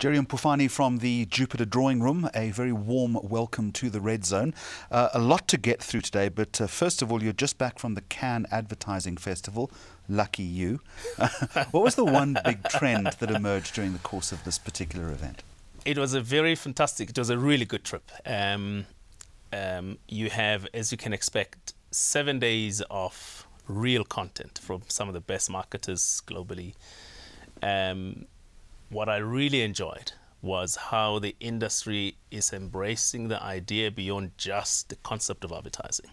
Jerry Mpufane from the Jupiter Drawing Room, a very warm welcome to the Red Zone. A lot to get through today, but first of all, you're just back from the Cannes Advertising Festival. Lucky you. What was the one big trend that emerged during the course of this particular event? It was a really good trip. You have, as you can expect, 7 days of real content from some of the best marketers globally. What I really enjoyed was how the industry is embracing the idea beyond just the concept of advertising.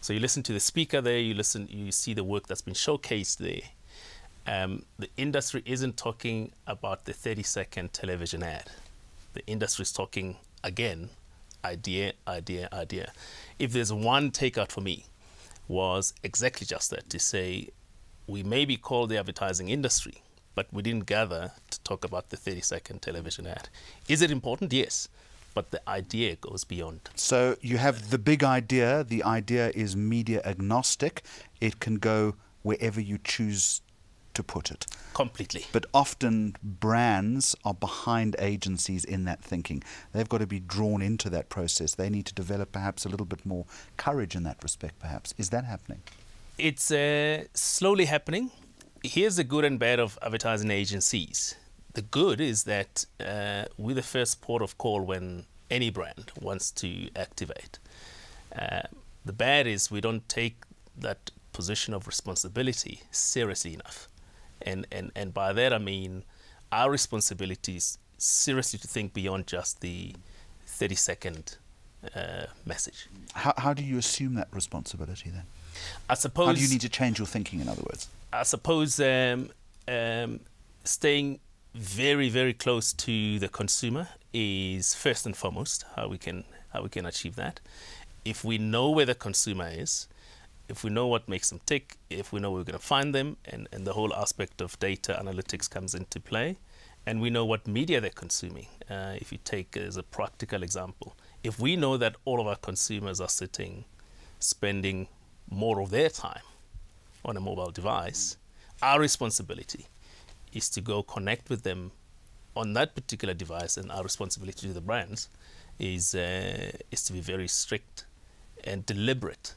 So you listen to the speaker there, you see the work that's been showcased there. The industry isn't talking about the 30-second television ad. The industry is talking, again, idea, idea, idea. If there's one takeout for me, was exactly just that, to say we may be called the advertising industry, but we didn't gather to talk about the 30-second television ad. Is it important? Yes, but the idea goes beyond. So you have the big idea. The idea is media agnostic. It can go wherever you choose to put it. Completely. But often brands are behind agencies in that thinking. They've got to be drawn into that process. They need to develop perhaps a little bit more courage in that respect, perhaps. Is that happening? It's slowly happening. Here's the good and bad of advertising agencies. The good is that we're the first port of call when any brand wants to activate. The bad is we don't take that position of responsibility seriously enough. And by that I mean our responsibility is seriously to think beyond just the 30-second message. How do you assume that responsibility then? I suppose. How do you need to change your thinking, in other words? I suppose staying very, very close to the consumer is first and foremost how we can achieve that. If we know where the consumer is, if we know what makes them tick, if we know where we're going to find them, and the whole aspect of data analytics comes into play, and we know what media they're consuming. If you take as a practical example, if we know that all of our consumers are spending more of their time on a mobile device, our responsibility is to go connect with them on that particular device, and our responsibility to the brands is to be very strict and deliberate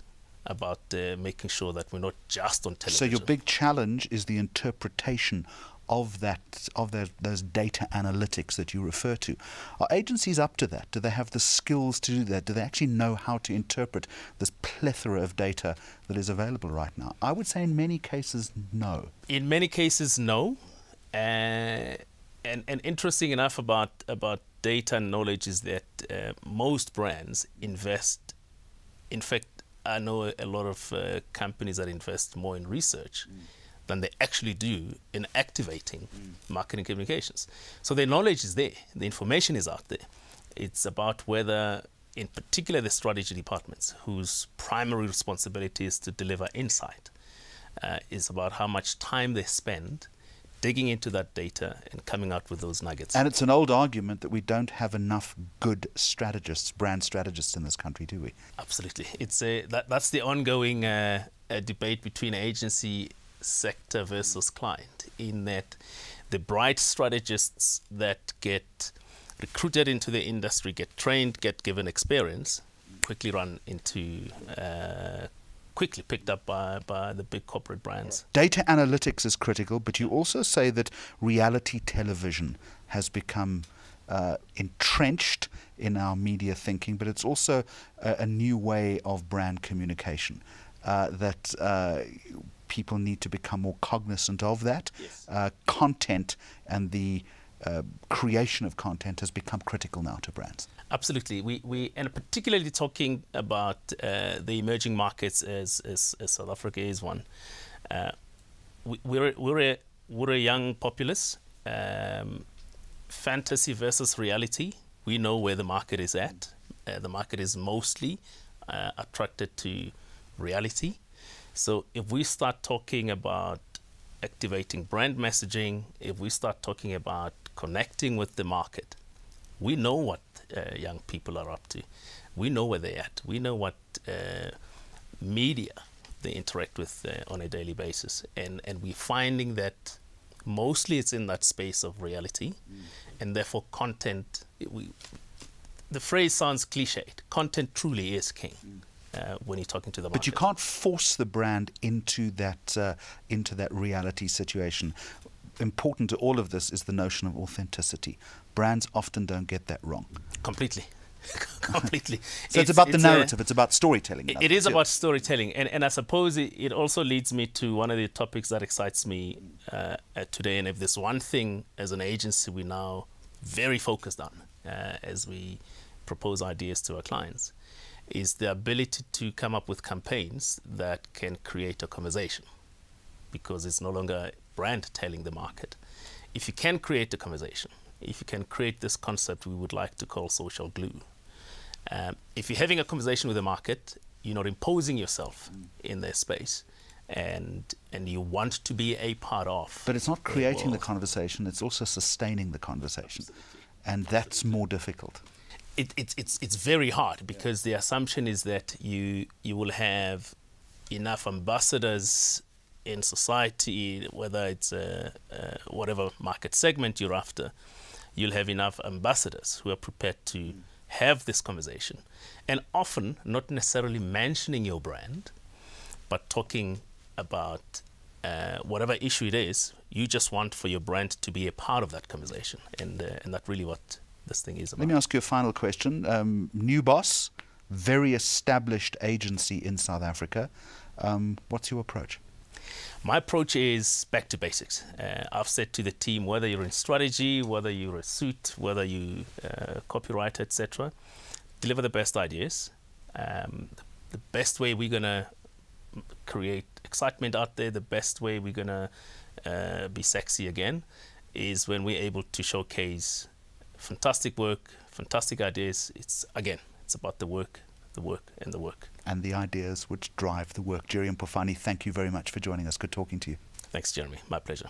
about making sure that we're not just on television. So your big challenge is the interpretation of those data analytics that you refer to. Are agencies up to that? Do they have the skills to do that? Do they actually know how to interpret this plethora of data that is available right now? I would say in many cases, no. In many cases, no. And interesting enough about data and knowledge is that most brands invest. In fact, I know a lot of companies that invest more in research than they actually do in activating marketing communications. So the knowledge is there, the information is out there. It's about whether, in particular, the strategy departments, whose primary responsibility is to deliver insight, is about how much time they spend digging into that data and coming out with those nuggets. And it's an old argument that we don't have enough good strategists, brand strategists in this country, do we? Absolutely. It's that's the ongoing debate between agency sector versus client, in that the bright strategists that get recruited into the industry, get trained, get given experience, quickly quickly picked up by the big corporate brands. Data analytics is critical, but you also say that reality television has become entrenched in our media thinking, but it's also a new way of brand communication that people need to become more cognizant of that. Yes. Content and the creation of content has become critical now to brands. Absolutely. We and particularly talking about the emerging markets as South Africa is one. We're a young populace. Fantasy versus reality. We know where the market is at. The market is mostly attracted to reality. So if we start talking about activating brand messaging, if we start talking about connecting with the market, we know what young people are up to. We know where they're at. We know what media they interact with on a daily basis. And we're finding that Mostly it's in that space of reality, and therefore content, the phrase sounds cliched. Content truly is king when you're talking to the market. But you can't force the brand into that reality situation. Important to all of this is the notion of authenticity. Brands often don't get that wrong. Completely. Completely. So it's about the narrative, it's about storytelling. It is about storytelling. And I suppose it also leads me to one of the topics that excites me today. And if there's one thing as an agency we're now very focused on as we propose ideas to our clients, is the ability to come up with campaigns that can create a conversation, because it's no longer brand telling the market. If you can create a conversation, if you can create this concept we would like to call social glue, if you're having a conversation with the market, you're not imposing yourself in their space, and you want to be a part of. But it's not creating the conversation, it's also sustaining the conversation. And that's more difficult. It's very hard, because the assumption is that you will have enough ambassadors in society, whether it's whatever market segment you're after, you'll have enough ambassadors who are prepared to have this conversation, and often not necessarily mentioning your brand, but talking about whatever issue it is. You just want for your brand to be a part of that conversation, and that's really what this thing is about. Let me ask you a final question. New boss, very established agency in South Africa. What's your approach? My approach is back to basics. I've said to the team, whether you're in strategy, whether you're a suit, whether you copywriter, etc., deliver the best ideas. The best way we're going to create excitement out there, the best way we're going to be sexy again, is when we're able to showcase fantastic work, fantastic ideas. It's about the work, and the work. And the ideas which drive the work. Jerry Mpufane, thank you very much for joining us. Good talking to you. Thanks, Jeremy. My pleasure.